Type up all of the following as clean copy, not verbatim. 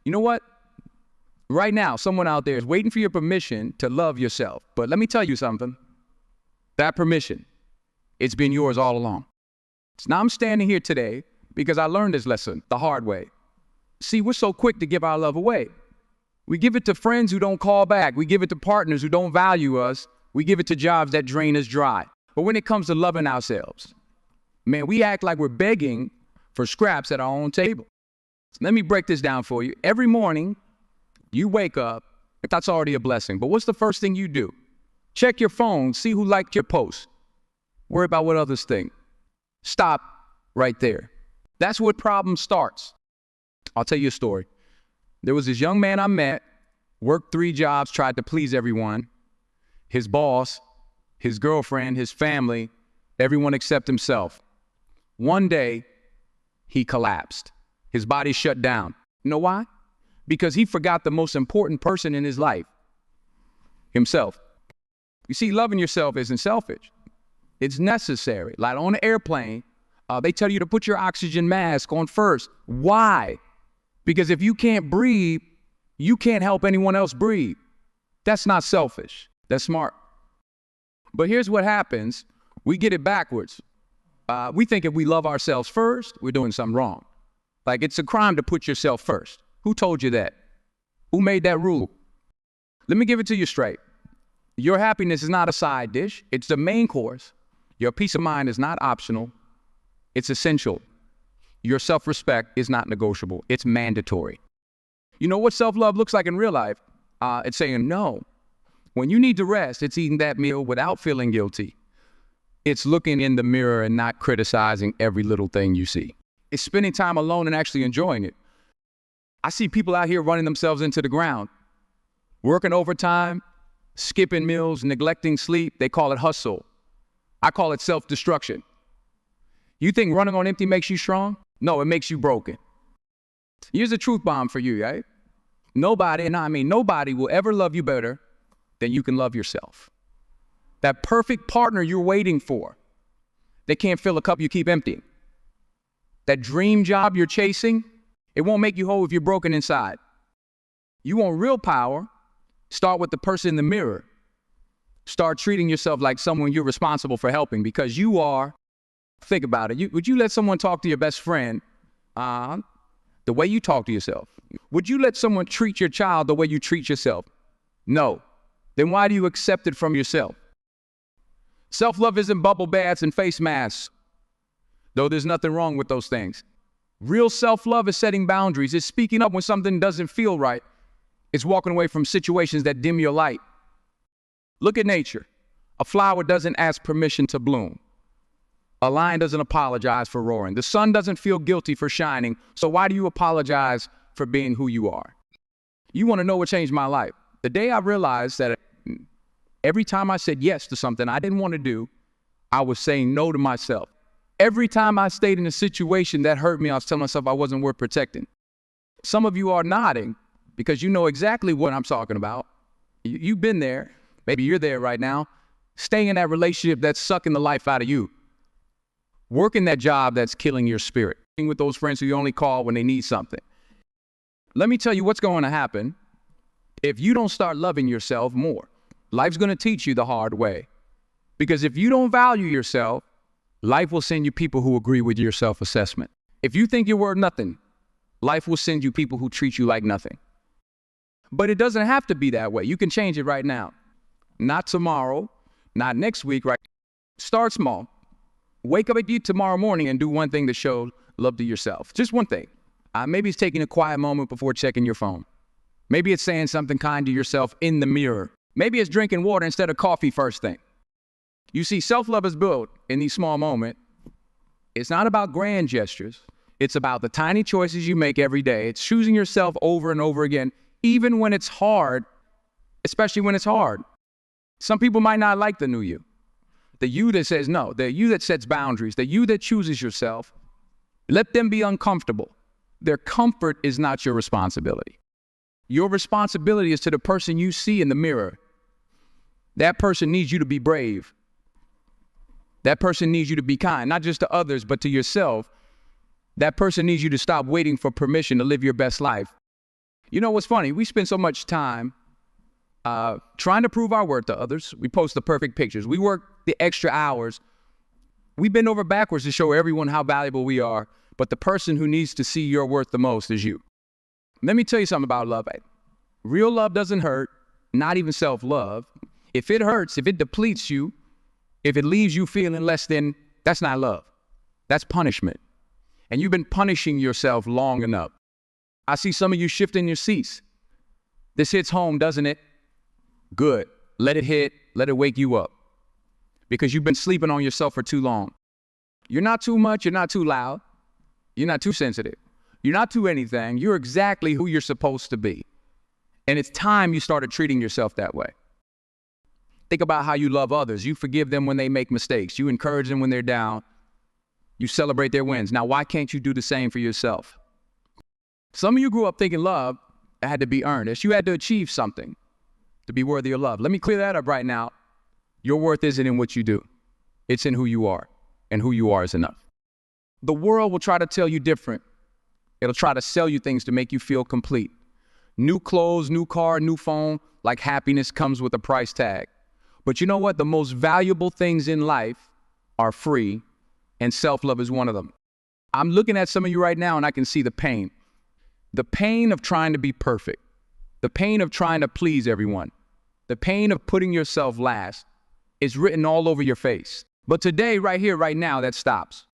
You know what? Right now, someone out there is waiting for your permission to love yourself. But let me tell you something. That permission, it's been yours all along. So now I'm standing here today because I learned this lesson the hard way. See, we're so quick to give our love away. We give it to friends who don't call back. We give it to partners who don't value us. We give it to jobs that drain us dry. But when it comes to loving ourselves, man, we act like we're begging for scraps at our own table. So let me break this down for you. Every morning, you wake up, that's already a blessing. But what's the first thing you do? Check your phone, see who liked your post. Worry about what others think. Stop right there. That's where problem starts. I'll tell you a story. There was this young man I met, worked 3 jobs, tried to please everyone. His boss, his girlfriend, his family, everyone except himself. One day, he collapsed. His body shut down. You know why? Because he forgot the most important person in his life, himself. You see, loving yourself isn't selfish. It's necessary. Like on an airplane, they tell you to put your oxygen mask on first. Why? Because if you can't breathe, you can't help anyone else breathe. That's not selfish. That's smart. But here's what happens. We get it backwards. We think if we love ourselves first, we're doing something wrong. Like it's a crime to put yourself first. Who told you that? Who made that rule? Let me give it to you straight. Your happiness is not a side dish. It's the main course. Your peace of mind is not optional. It's essential. Your self-respect is not negotiable. It's mandatory. You know what self-love looks like in real life? It's saying no. When you need to rest, it's eating that meal without feeling guilty. It's looking in the mirror and not criticizing every little thing you see. It's spending time alone and actually enjoying it. I see people out here running themselves into the ground, working overtime, skipping meals, neglecting sleep. They call it hustle. I call it self-destruction. You think running on empty makes you strong? No, it makes you broken. Here's a truth bomb for you, right? Nobody, and I mean nobody, will ever love you better than you can love yourself. That perfect partner you're waiting for, they can't fill a cup you keep empty. That dream job you're chasing, it won't make you whole if you're broken inside. You want real power? Start with the person in the mirror. Start treating yourself like someone you're responsible for helping because you are. Think about it. Would you let someone talk to your best friend the way you talk to yourself? Would you let someone treat your child the way you treat yourself? No. Then why do you accept it from yourself? Self-love isn't bubble baths and face masks, though there's nothing wrong with those things. Real self-love is setting boundaries. It's speaking up when something doesn't feel right. It's walking away from situations that dim your light. Look at nature. A flower doesn't ask permission to bloom. A lion doesn't apologize for roaring. The sun doesn't feel guilty for shining. So why do you apologize for being who you are? You want to know what changed my life? The day I realized that every time I said yes to something I didn't want to do, I was saying no to myself. Every time I stayed in a situation that hurt me, I was telling myself I wasn't worth protecting. Some of you are nodding because you know exactly what I'm talking about. You've been there. Maybe you're there right now. Staying in that relationship that's sucking the life out of you. Working that job that's killing your spirit. Being with those friends who you only call when they need something. Let me tell you what's going to happen if you don't start loving yourself more. Life's going to teach you the hard way. Because if you don't value yourself, life will send you people who agree with your self-assessment. If you think you're worth nothing, life will send you people who treat you like nothing. But it doesn't have to be that way. You can change it right now. Not tomorrow, not next week, right? Start small. Wake up at you tomorrow morning and do one thing to show love to yourself. Just one thing. Maybe it's taking a quiet moment before checking your phone. Maybe it's saying something kind to yourself in the mirror. Maybe it's drinking water instead of coffee first thing. You see, self-love is built in these small moments. It's not about grand gestures. It's about the tiny choices you make every day. It's choosing yourself over and over again, even when it's hard, especially when it's hard. Some people might not like the new you. The you that says no, the you that sets boundaries, the you that chooses yourself. Let them be uncomfortable. Their comfort is not your responsibility. Your responsibility is to the person you see in the mirror. That person needs you to be brave. That person needs you to be kind, not just to others, but to yourself. That person needs you to stop waiting for permission to live your best life. You know what's funny? We spend so much time trying to prove our worth to others. We post the perfect pictures. We work the extra hours. We bend over backwards to show everyone how valuable we are. But the person who needs to see your worth the most is you. Let me tell you something about love. Real love doesn't hurt, not even self-love. If it hurts, if it depletes you, if it leaves you feeling less than, that's not love. That's punishment. And you've been punishing yourself long enough. I see some of you shifting your seats. This hits home, doesn't it? Good. Let it hit. Let it wake you up. Because you've been sleeping on yourself for too long. You're not too much. You're not too loud. You're not too sensitive. You're not too anything. You're exactly who you're supposed to be. And it's time you started treating yourself that way. Think about how you love others. You forgive them when they make mistakes. You encourage them when they're down. You celebrate their wins. Now, why can't you do the same for yourself? Some of you grew up thinking love had to be earned. You had to achieve something to be worthy of love. Let me clear that up right now. Your worth isn't in what you do. It's in who you are, and who you are is enough. The world will try to tell you different. It'll try to sell you things to make you feel complete. New clothes, new car, new phone, like happiness comes with a price tag. But you know what? The most valuable things in life are free, and self-love is one of them. I'm looking at some of you right now, and I can see the pain. The pain of trying to be perfect. The pain of trying to please everyone. The pain of putting yourself last is written all over your face. But today, right here, right now, that stops.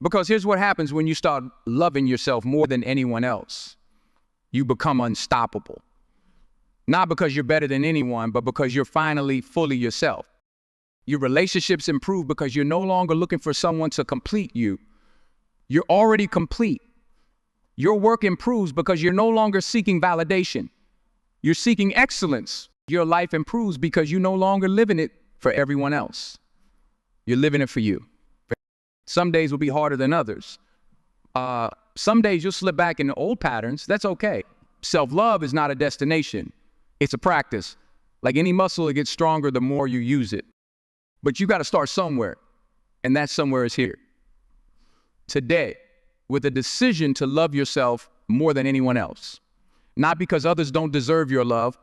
Because here's what happens when you start loving yourself more than anyone else. You become unstoppable. Not because you're better than anyone, but because you're finally fully yourself. Your relationships improve because you're no longer looking for someone to complete you. You're already complete. Your work improves because you're no longer seeking validation. You're seeking excellence. Your life improves because you're no longer living it for everyone else. You're living it for you. Some days will be harder than others. Some days you'll slip back into old patterns. That's okay. Self-love is not a destination. It's a practice. Like any muscle, it gets stronger the more you use it. But you got to start somewhere, and that somewhere is here. Today, with a decision to love yourself more than anyone else. Not because others don't deserve your love,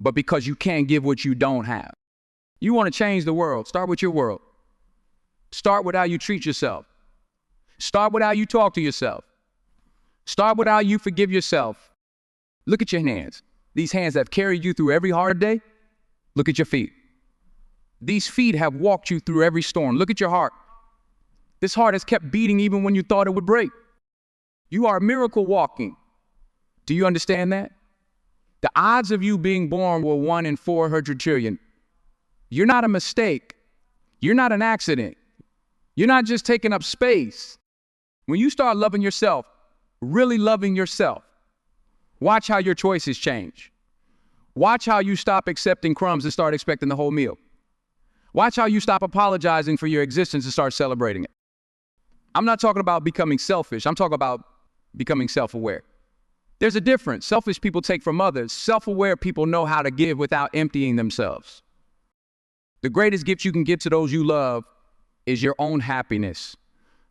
but because you can't give what you don't have. You want to change the world, start with your world. Start with how you treat yourself. Start with how you talk to yourself. Start with how you forgive yourself. Look at your hands. These hands have carried you through every hard day. Look at your feet. These feet have walked you through every storm. Look at your heart. This heart has kept beating even when you thought it would break. You are a miracle walking. Do you understand that? The odds of you being born were 1 in 400 trillion. You're not a mistake. You're not an accident. You're not just taking up space. When you start loving yourself, really loving yourself, watch how your choices change. Watch how you stop accepting crumbs and start expecting the whole meal. Watch how you stop apologizing for your existence and start celebrating it. I'm not talking about becoming selfish. I'm talking about becoming self-aware. There's a difference. Selfish people take from others. Self-aware people know how to give without emptying themselves. The greatest gift you can give to those you love is your own happiness.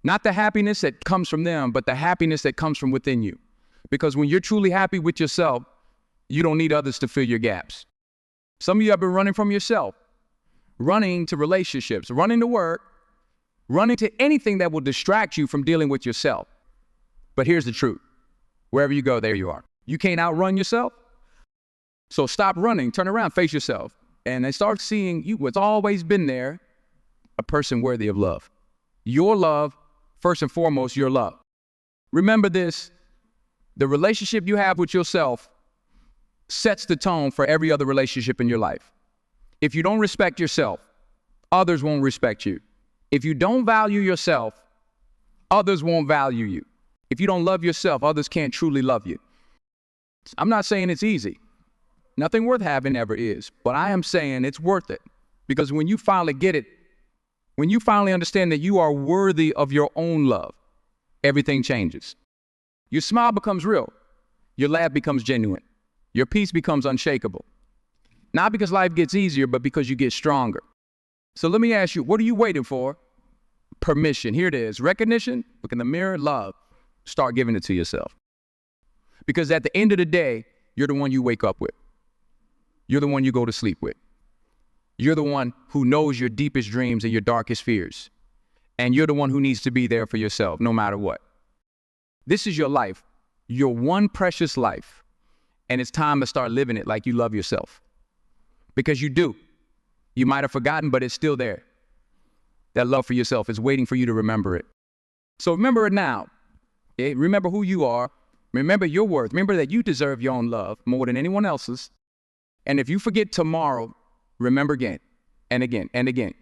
Not the happiness that comes from them, but the happiness that comes from within you. Because when you're truly happy with yourself, you don't need others to fill your gaps. Some of you have been running from yourself, running to relationships, running to work, running to anything that will distract you from dealing with yourself. But here's the truth. Wherever you go, there you are. You can't outrun yourself. So stop running, turn around, face yourself, and then start seeing you, what's always been there, a person worthy of love. Your love, first and foremost, your love. Remember this, the relationship you have with yourself sets the tone for every other relationship in your life. If you don't respect yourself, others won't respect you. If you don't value yourself, others won't value you. If you don't love yourself, others can't truly love you. I'm not saying it's easy. Nothing worth having ever is, but I am saying it's worth it. Because when you finally get it, when you finally understand that you are worthy of your own love, everything changes. Your smile becomes real. Your laugh becomes genuine. Your peace becomes unshakable. Not because life gets easier, but because you get stronger. So let me ask you, what are you waiting for? Permission. Here it is. Recognition. Look in the mirror. Love. Start giving it to yourself. Because at the end of the day, you're the one you wake up with. You're the one you go to sleep with. You're the one who knows your deepest dreams and your darkest fears. And you're the one who needs to be there for yourself, no matter what. This is your life, your one precious life. And it's time to start living it like you love yourself. Because you do. You might have forgotten, but it's still there. That love for yourself is waiting for you to remember it. So remember it now. Okay? Remember who you are. Remember your worth. Remember that you deserve your own love more than anyone else's. And if you forget tomorrow, remember again and again and again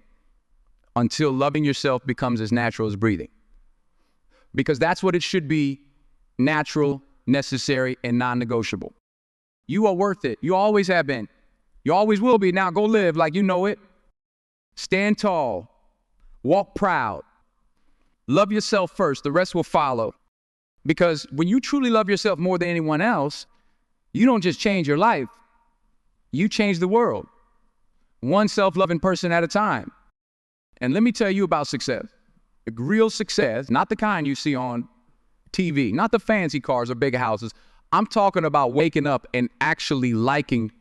until loving yourself becomes as natural as breathing. Because that's what it should be: natural, necessary, and non-negotiable. You are worth it. You always have been. You always will be. Now go live like you know it. Stand tall. Walk proud. Love yourself first. The rest will follow. Because when you truly love yourself more than anyone else, you don't just change your life. You change the world. One self-loving person at a time. And let me tell you about success. Real success, not the kind you see on TV, not the fancy cars or big houses. I'm talking about waking up and actually liking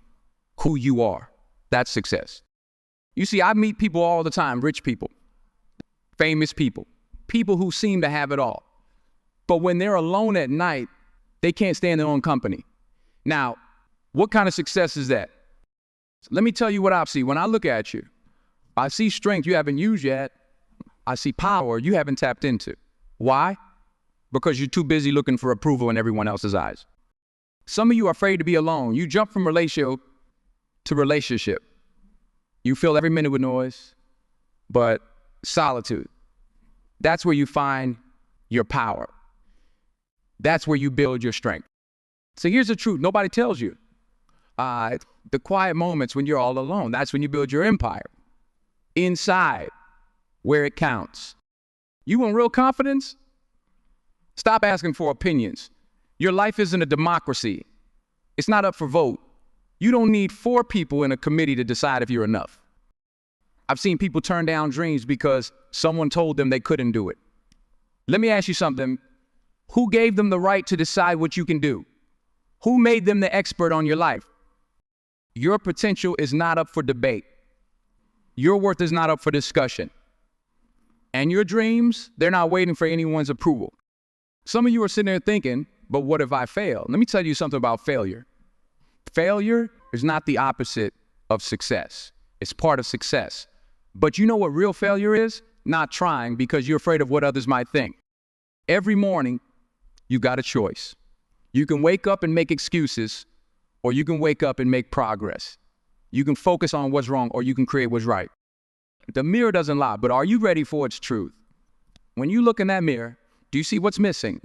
who you are. That's success. You see, I meet people all the time, rich people, famous people, people who seem to have it all. But when they're alone at night, they can't stand their own company. Now, what kind of success is that? Let me tell you what I see. When I look at you, I see strength you haven't used yet. I see power you haven't tapped into. Why? Because you're too busy looking for approval in everyone else's eyes. Some of you are afraid to be alone. You jump from relationship to relationship. You fill every minute with noise, but solitude. That's where you find your power. That's where you build your strength. So here's the truth. Nobody tells you. The quiet moments when you're all alone, that's when you build your empire. Inside, where it counts. You want real confidence? Stop asking for opinions. Your life isn't a democracy. It's not up for vote. You don't need 4 people in a committee to decide if you're enough. I've seen people turn down dreams because someone told them they couldn't do it. Let me ask you something. Who gave them the right to decide what you can do? Who made them the expert on your life? Your potential is not up for debate. Your worth is not up for discussion. And your dreams, they're not waiting for anyone's approval. Some of you are sitting there thinking, but what if I fail? Let me tell you something about failure. Failure is not the opposite of success. It's part of success. But you know what real failure is? Not trying because you're afraid of what others might think. Every morning, you got a choice. You can wake up and make excuses, or you can wake up and make progress. You can focus on what's wrong, or you can create what's right. The mirror doesn't lie, but are you ready for its truth? When you look in that mirror, do you see what's missing,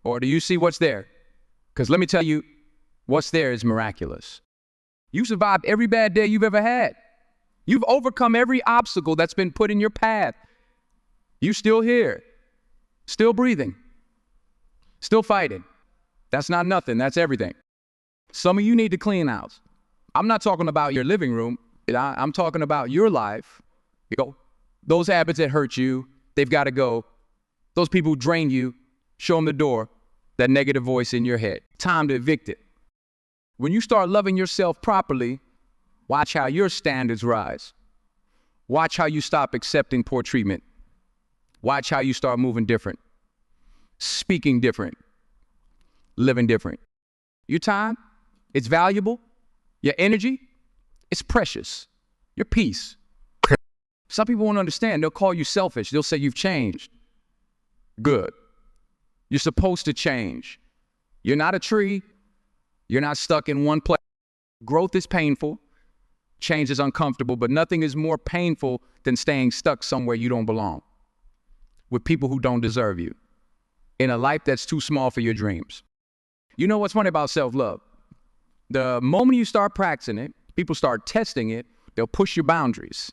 or do you see what's there? Because let me tell you, what's there is miraculous. You survived every bad day you've ever had. You've overcome every obstacle that's been put in your path. You're still here, still breathing, still fighting. That's not nothing, that's everything. Some of you need to clean house. I'm not talking about your living room. I'm talking about your life. You know, those habits that hurt you, they've got to go. Those people who drain you, show them the door, that negative voice in your head. Time to evict it. When you start loving yourself properly, watch how your standards rise. Watch how you stop accepting poor treatment. Watch how you start moving different, speaking different, living different. Your time, it's valuable. Your energy, it's precious. Your peace. Some people won't understand. They'll call you selfish. They'll say you've changed. Good. You're supposed to change. You're not a tree. You're not stuck in one place. Growth is painful. Change is uncomfortable, but nothing is more painful than staying stuck somewhere you don't belong, with people who don't deserve you, in a life that's too small for your dreams. You know what's funny about self-love? The moment you start practicing it, people start testing it, they'll push your boundaries,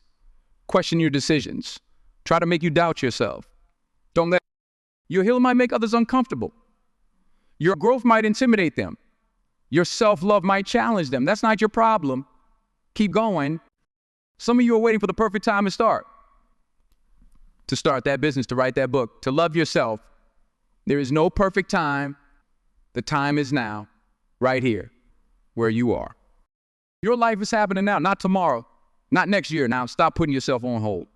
question your decisions, try to make you doubt yourself. Don't let your healing might make others uncomfortable. Your growth might intimidate them. Your self-love might challenge them. That's not your problem. Keep going. Some of you are waiting for the perfect time to start that business, to write that book, to love yourself. There is no perfect time. The time is now. right here, where you are. Your life is happening now, not tomorrow, not next year. Now, stop putting yourself on hold.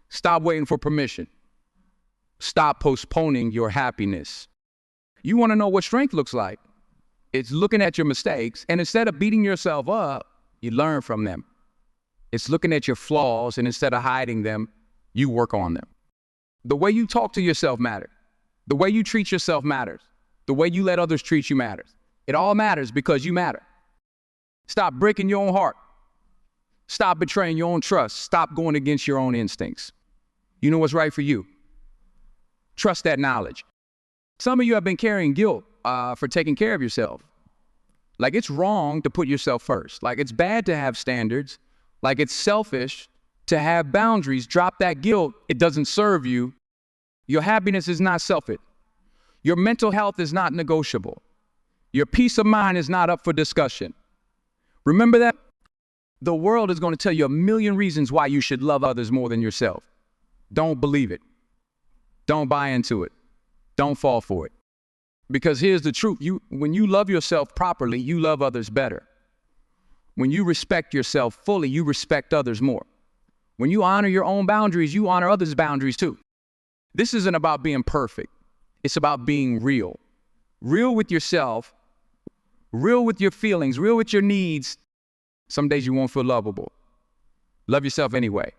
Stop waiting for permission. Stop postponing your happiness. You want to know what strength looks like? It's looking at your mistakes, and instead of beating yourself up, you learn from them. It's looking at your flaws, and instead of hiding them, you work on them. The way you talk to yourself matters. The way you treat yourself matters. The way you let others treat you matters. It all matters because you matter. Stop breaking your own heart. Stop betraying your own trust. Stop going against your own instincts. You know what's right for you. Trust that knowledge. Some of you have been carrying guilt for taking care of yourself. Like, it's wrong to put yourself first. Like, it's bad to have standards. Like, it's selfish to have boundaries. Drop that guilt. It doesn't serve you. Your happiness is not selfish. Your mental health is not negotiable. Your peace of mind is not up for discussion. Remember that? The world is going to tell you a million reasons why you should love others more than yourself. Don't believe it. Don't buy into it. Don't fall for it. Because here's the truth. When you love yourself properly, you love others better. When you respect yourself fully, you respect others more. When you honor your own boundaries, you honor others' boundaries too. This isn't about being perfect. It's about being real. Real with yourself, real with your feelings, real with your needs. Some days you won't feel lovable. Love yourself anyway.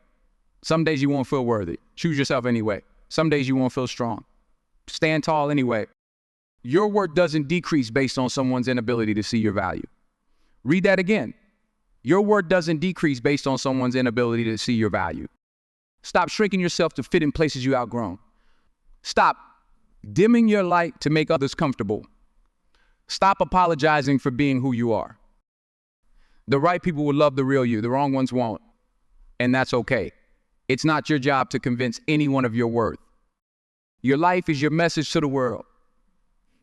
Some days you won't feel worthy. Choose yourself anyway. Some days you won't feel strong. Stand tall anyway. Your worth doesn't decrease based on someone's inability to see your value. Read that again. Your worth doesn't decrease based on someone's inability to see your value. Stop shrinking yourself to fit in places you outgrown. Stop dimming your light to make others comfortable. Stop apologizing for being who you are. The right people will love the real you. The wrong ones won't. And that's okay. It's not your job to convince anyone of your worth. Your life is your message to the world.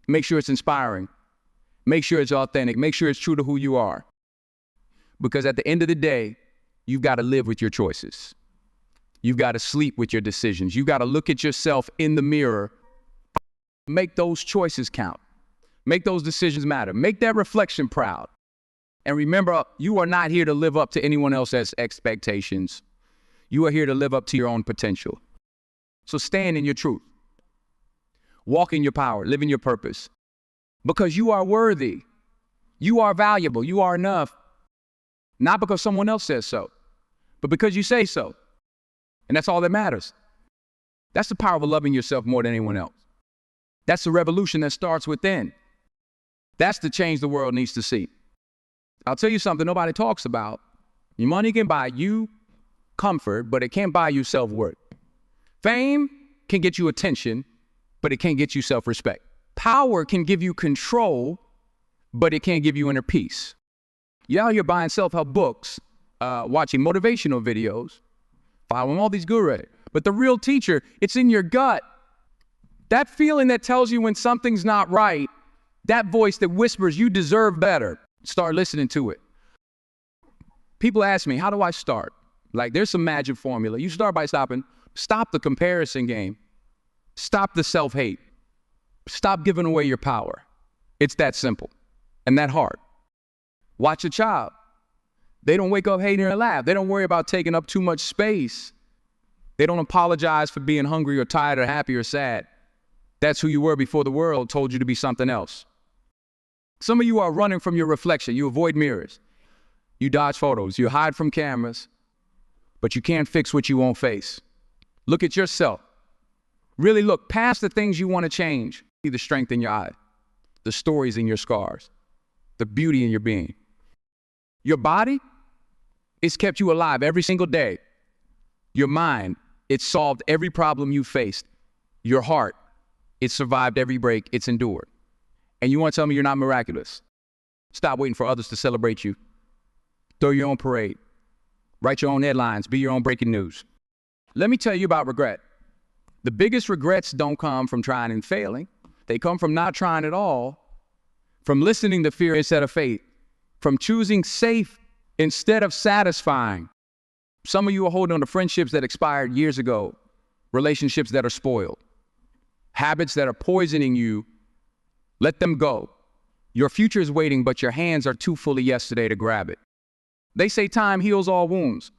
Make sure it's inspiring. Make sure it's authentic. Make sure it's true to who you are. Because at the end of the day, you've got to live with your choices. You've got to sleep with your decisions. You've got to look at yourself in the mirror. Make those choices count. Make those decisions matter. Make that reflection proud. And remember, you are not here to live up to anyone else's expectations. You are here to live up to your own potential. So stand in your truth. Walk in your power. Live in your purpose. Because you are worthy. You are valuable. You are enough. Not because someone else says so, but because you say so. And that's all that matters. That's the power of loving yourself more than anyone else. That's the revolution that starts within. That's the change the world needs to see. I'll tell you something nobody talks about. Your money can buy you comfort, but it can't buy you self-worth. Fame can get you attention, but it can't get you self-respect. Power can give you control, but it can't give you inner peace. You're buying self-help books, watching motivational videos, following all these gurus. But the real teacher, it's in your gut. That feeling that tells you when something's not right, that voice that whispers, you deserve better. Start listening to it. People ask me, how do I start? Like, there's some magic formula. You start by stop the comparison game. Stop the self-hate. Stop giving away your power. It's that simple and that hard. Watch a child. They don't wake up hating or laugh. They don't worry about taking up too much space. They don't apologize for being hungry or tired or happy or sad. That's who you were before the world told you to be something else. Some of you are running from your reflection. You avoid mirrors. You dodge photos. You hide from cameras. But you can't fix what you won't face. Look at yourself. Really look past the things you want to change. See the strength in your eye, the stories in your scars, the beauty in your being. Your body, it's kept you alive every single day. Your mind, it's solved every problem you faced. Your heart, it survived every break it's endured. And you want to tell me you're not miraculous? Stop waiting for others to celebrate you. Throw your own parade. Write your own headlines. Be your own breaking news. Let me tell you about regret. The biggest regrets don't come from trying and failing. They come from not trying at all, from listening to fear instead of faith, from choosing safe instead of satisfying. Some of you are holding on to friendships that expired years ago, relationships that are spoiled, habits that are poisoning you. Let them go. Your future is waiting, but your hands are too full of yesterday to grab it. They say time heals all wounds.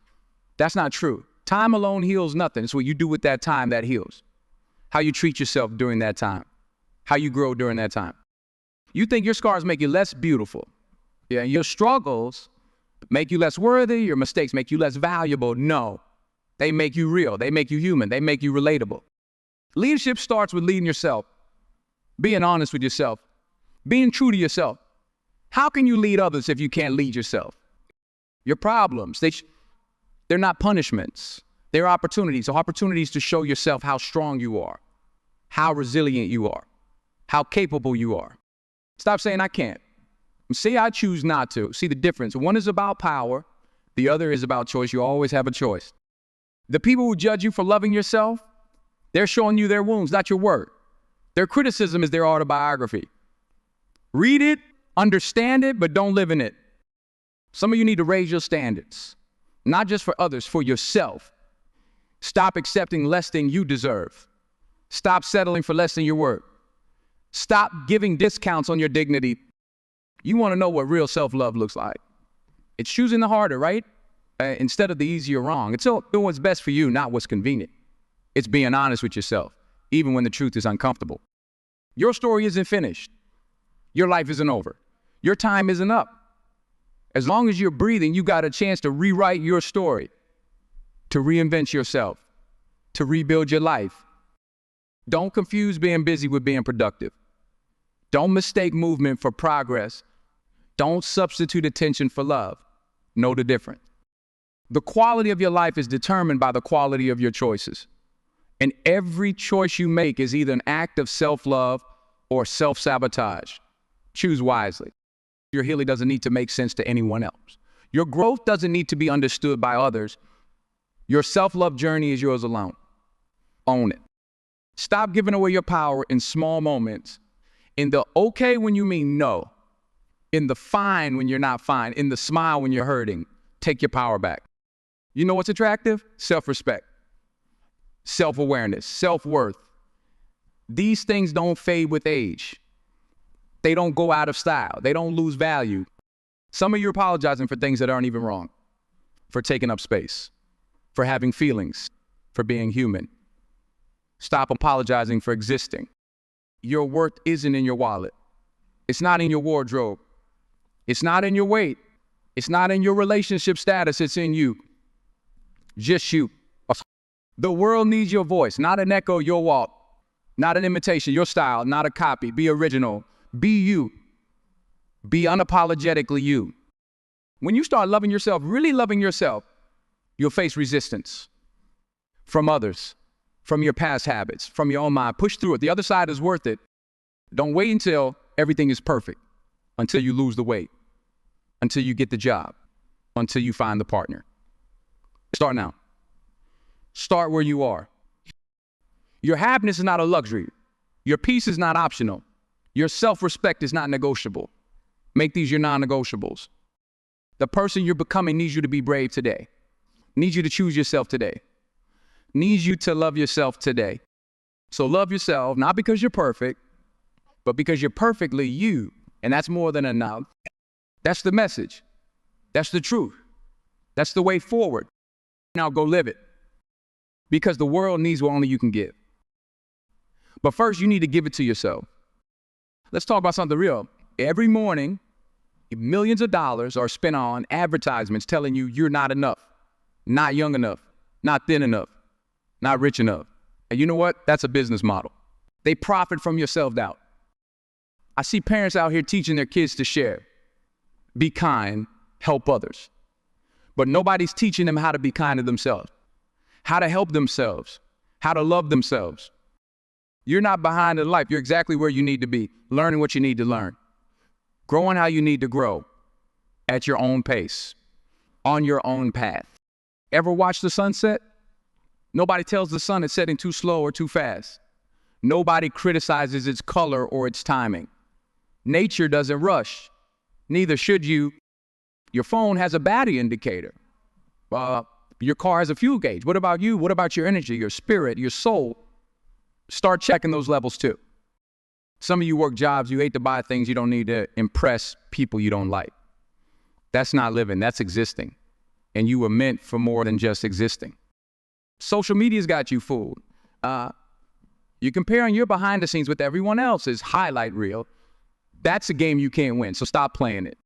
That's not true. Time alone heals nothing. It's what you do with that time that heals. How you treat yourself during that time. How you grow during that time. You think your scars make you less beautiful. Yeah, your struggles make you less worthy. Your mistakes make you less valuable. No, they make you real. They make you human. They make you relatable. Leadership starts with leading yourself. Being honest with yourself. Being true to yourself. How can you lead others if you can't lead yourself? Your problems, they're not punishments. They're opportunities. Opportunities to show yourself how strong you are, how resilient you are, how capable you are. Stop saying, I can't. Say, I choose not to. See the difference. One is about power. The other is about choice. You always have a choice. The people who judge you for loving yourself, they're showing you their wounds, not your word. Their criticism is their autobiography. Read it, understand it, but don't live in it. Some of you need to raise your standards, not just for others, for yourself. Stop accepting less than you deserve. Stop settling for less than your worth. Stop giving discounts on your dignity. You want to know what real self-love looks like. It's choosing the harder, right? Instead of the easy or wrong. It's doing what's best for you, not what's convenient. It's being honest with yourself, even when the truth is uncomfortable. Your story isn't finished. Your life isn't over. Your time isn't up. As long as you're breathing, you got a chance to rewrite your story, to reinvent yourself, to rebuild your life. Don't confuse being busy with being productive. Don't mistake movement for progress. Don't substitute attention for love. Know the difference. The quality of your life is determined by the quality of your choices. And every choice you make is either an act of self-love or self-sabotage. Choose wisely. Your healing doesn't need to make sense to anyone else. Your growth doesn't need to be understood by others. Your self-love journey is yours alone. Own it. Stop giving away your power in small moments. In the okay when you mean no. In the fine when you're not fine. In the smile when you're hurting. Take your power back. You know what's attractive? Self-respect. Self-awareness. Self-worth. These things don't fade with age. They don't go out of style. They don't lose value. Some of you are apologizing for things that aren't even wrong. For taking up space. For having feelings. For being human. Stop apologizing for existing. Your worth isn't in your wallet. It's not in your wardrobe. It's not in your weight. It's not in your relationship status. It's in you. Just you. The world needs your voice, not an echo, your walk. Not an imitation, your style, not a copy. Be original. Be you. Be unapologetically you. When you start loving yourself, really loving yourself, you'll face resistance from others, from your past habits, from your own mind. Push through it. The other side is worth it. Don't wait until everything is perfect, until you lose the weight, until you get the job, until you find the partner. Start now. Start where you are. Your happiness is not a luxury. Your peace is not optional. Your self-respect is not negotiable. Make these your non-negotiables. The person you're becoming needs you to be brave today. Needs you to choose yourself today. Needs you to love yourself today. So love yourself, not because you're perfect, but because you're perfectly you. And that's more than enough. That's the message. That's the truth. That's the way forward. Now go live it. Because the world needs what only you can give. But first, you need to give it to yourself. Let's talk about something real. Every morning, millions of dollars are spent on advertisements telling you you're not enough, not young enough, not thin enough, not rich enough. And you know what? That's a business model. They profit from your self-doubt. I see parents out here teaching their kids to share, be kind, help others. But nobody's teaching them how to be kind to themselves, how to help themselves, how to love themselves. You're not behind in life. You're exactly where you need to be, learning what you need to learn, growing how you need to grow, at your own pace, on your own path. Ever watch the sunset? Nobody tells the sun it's setting too slow or too fast. Nobody criticizes its color or its timing. Nature doesn't rush. Neither should you. Your phone has a battery indicator. Your car has a fuel gauge. What about you? What about your energy, your spirit, your soul? Start checking those levels too. Some of you work jobs, you hate to buy things you don't need to impress people you don't like. That's not living, that's existing. And you were meant for more than just existing. Social media's got you fooled. You're comparing your behind the scenes with everyone else's highlight reel. That's a game you can't win, so stop playing it.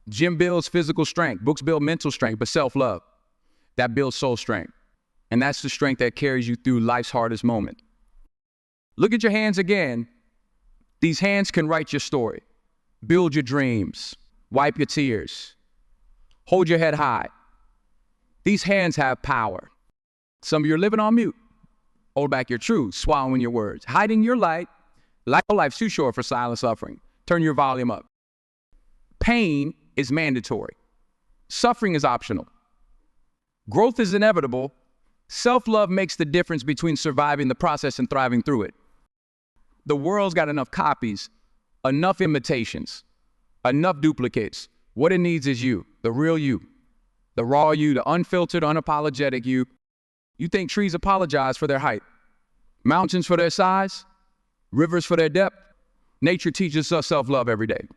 Gym builds physical strength, books build mental strength, but self-love, that builds soul strength. And that's the strength that carries you through life's hardest moment. Look at your hands again. These hands can write your story, build your dreams, wipe your tears, hold your head high. These hands have power. Some of you are living on mute. Hold back your truth, swallowing your words, hiding your light. Life's too short for silent suffering. Turn your volume up. Pain is mandatory. Suffering is optional. Growth is inevitable. Self-love makes the difference between surviving the process and thriving through it. The world's got enough copies, enough imitations, enough duplicates. What it needs is you, the real you, the raw you, the unfiltered, unapologetic you. You think trees apologize for their height, mountains for their size, rivers for their depth? Nature teaches us self-love every day.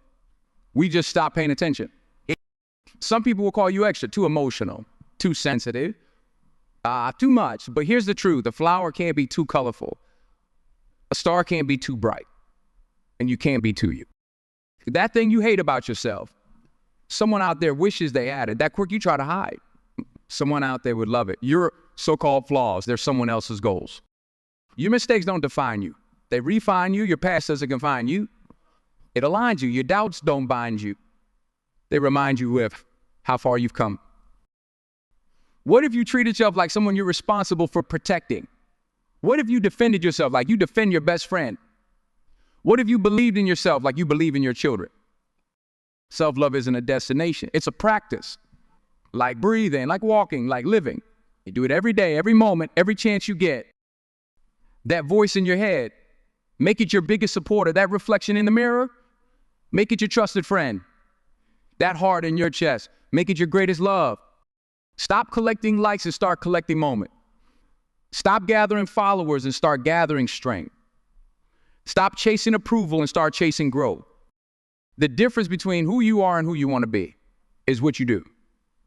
We just stop paying attention. Some people will call you extra, too emotional, too sensitive, too much. But here's the truth. The flower can't be too colorful. A star can't be too bright. And you can't be too you. That thing you hate about yourself, someone out there wishes they had it. That quirk you try to hide, someone out there would love it. Your so-called flaws, they're someone else's goals. Your mistakes don't define you. They refine you. Your past doesn't confine you. It aligns you. Your doubts don't bind you. They remind you of how far you've come. What if you treated yourself like someone you're responsible for protecting? What if you defended yourself like you defend your best friend? What if you believed in yourself like you believe in your children? Self-love isn't a destination. It's a practice. Like breathing, like walking, like living. You do it every day, every moment, every chance you get. That voice in your head, make it your biggest supporter. That reflection in the mirror, make it your trusted friend. That heart in your chest, make it your greatest love. Stop collecting likes and start collecting moments. Stop gathering followers and start gathering strength. Stop chasing approval and start chasing growth. The difference between who you are and who you want to be is what you do.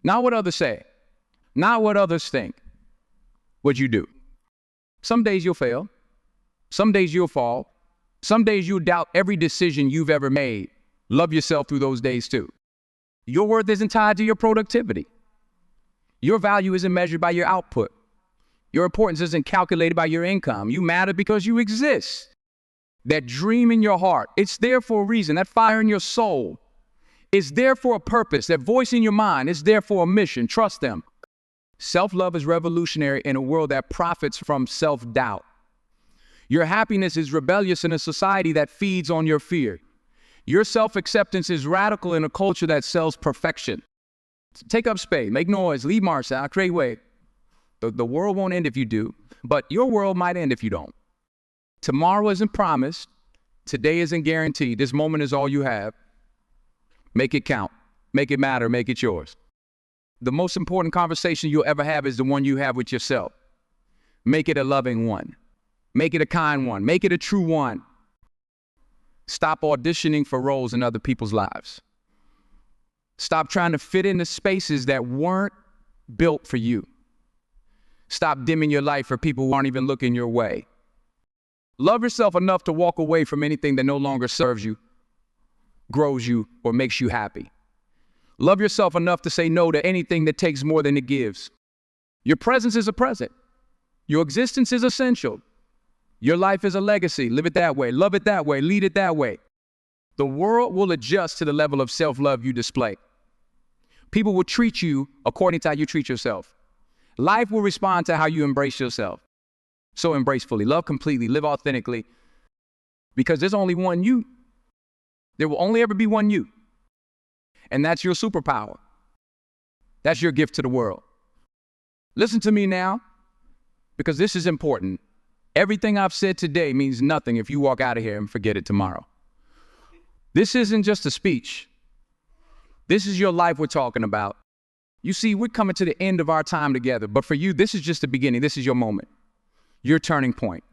Not what others say, not what others think, what you do. Some days you'll fail. Some days you'll fall. Some days you'll doubt every decision you've ever made. Love yourself through those days too. Your worth isn't tied to your productivity. Your value isn't measured by your output. Your importance isn't calculated by your income. You matter because you exist. That dream in your heart, it's there for a reason. That fire in your soul is there for a purpose. That voice in your mind is there for a mission. Trust them. Self-love is revolutionary in a world that profits from self-doubt. Your happiness is rebellious in a society that feeds on your fear. Your self-acceptance is radical in a culture that sells perfection. Take up space, make noise, leave marks out, create way. The world won't end if you do, but your world might end if you don't. Tomorrow isn't promised. Today isn't guaranteed. This moment is all you have. Make it count. Make it matter. Make it yours. The most important conversation you'll ever have is the one you have with yourself. Make it a loving one. Make it a kind one. Make it a true one. Stop auditioning for roles in other people's lives. Stop trying to fit into spaces that weren't built for you. Stop dimming your light for people who aren't even looking your way. Love yourself enough to walk away from anything that no longer serves you, grows you, or makes you happy. Love yourself enough to say no to anything that takes more than it gives. Your presence is a present. Your existence is essential. Your life is a legacy. Live it that way. Love it that way. Lead it that way. The world will adjust to the level of self-love you display. People will treat you according to how you treat yourself. Life will respond to how you embrace yourself. So embrace fully, love completely, live authentically, because there's only one you. There will only ever be one you. And that's your superpower. That's your gift to the world. Listen to me now, because this is important. Everything I've said today means nothing if you walk out of here and forget it tomorrow. This isn't just a speech. This is your life we're talking about. You see, we're coming to the end of our time together, but for you, this is just the beginning. This is your moment. Your turning point.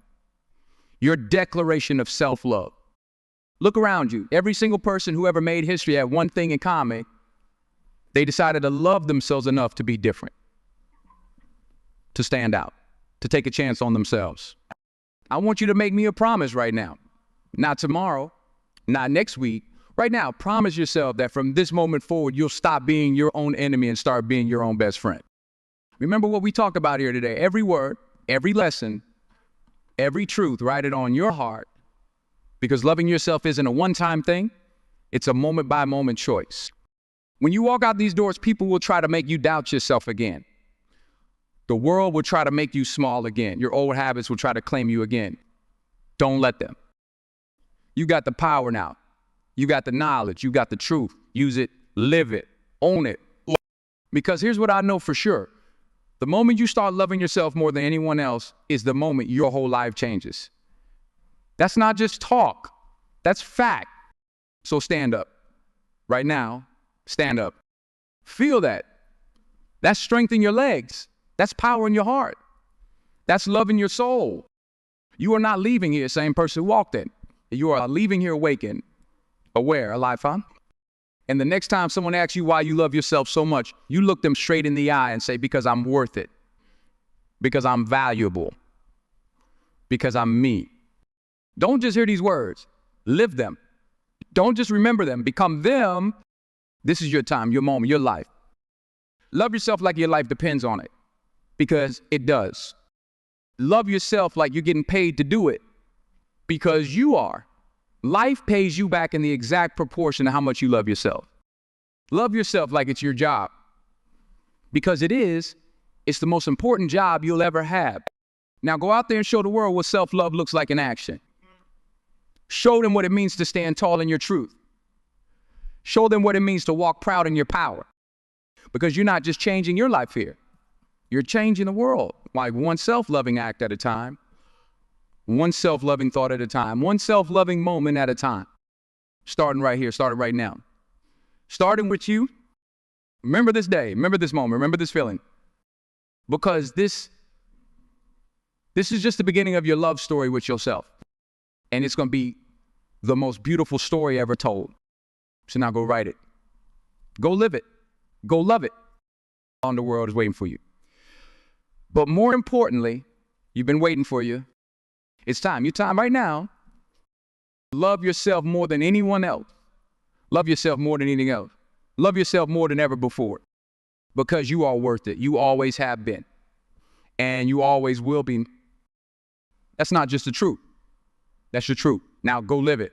Your declaration of self-love. Look around you. Every single person who ever made history had one thing in common. They decided to love themselves enough to be different, to stand out, to take a chance on themselves. I want you to make me a promise right now. Not tomorrow, not next week. Right now, promise yourself that from this moment forward, you'll stop being your own enemy and start being your own best friend. Remember what we talked about here today. Every word, every lesson, every truth, write it on your heart. Because loving yourself isn't a one-time thing. It's a moment-by-moment choice. When you walk out these doors, people will try to make you doubt yourself again. The world will try to make you small again. Your old habits will try to claim you again. Don't let them. You got the power now. You got the knowledge. You got the truth. Use it, live it, own it. Because here's what I know for sure. The moment you start loving yourself more than anyone else is the moment your whole life changes. That's not just talk. That's fact. So stand up. Right now, stand up. Feel that. That's strength in your legs. That's power in your heart. That's love in your soul. You are not leaving here the same person who walked in. You are leaving here awakened, aware, alive, huh? And the next time someone asks you why you love yourself so much, you look them straight in the eye and say, because I'm worth it. Because I'm valuable. Because I'm me. Don't just hear these words. Live them. Don't just remember them. Become them. This is your time, your moment, your life. Love yourself like your life depends on it. Because it does. Love yourself like you're getting paid to do it. Because you are. Life pays you back in the exact proportion of how much you love yourself. Love yourself like it's your job. Because it is. It's the most important job you'll ever have. Now go out there and show the world what self-love looks like in action. Show them what it means to stand tall in your truth. Show them what it means to walk proud in your power. Because you're not just changing your life here. You're changing the world. Like one self-loving act at a time. One self-loving thought at a time. One self-loving moment at a time. Starting right here. Starting right now. Starting with you. Remember this day. Remember this moment. Remember this feeling. Because this is just the beginning of your love story with yourself. And it's going to be the most beautiful story ever told. So now go write it. Go live it. Go love it. On the world is waiting for you. But more importantly, you've been waiting for you. It's time. Your time right now. Love yourself more than anyone else. Love yourself more than anything else. Love yourself more than ever before. Because you are worth it. You always have been. And you always will be. That's not just the truth. That's the truth. Now go live it.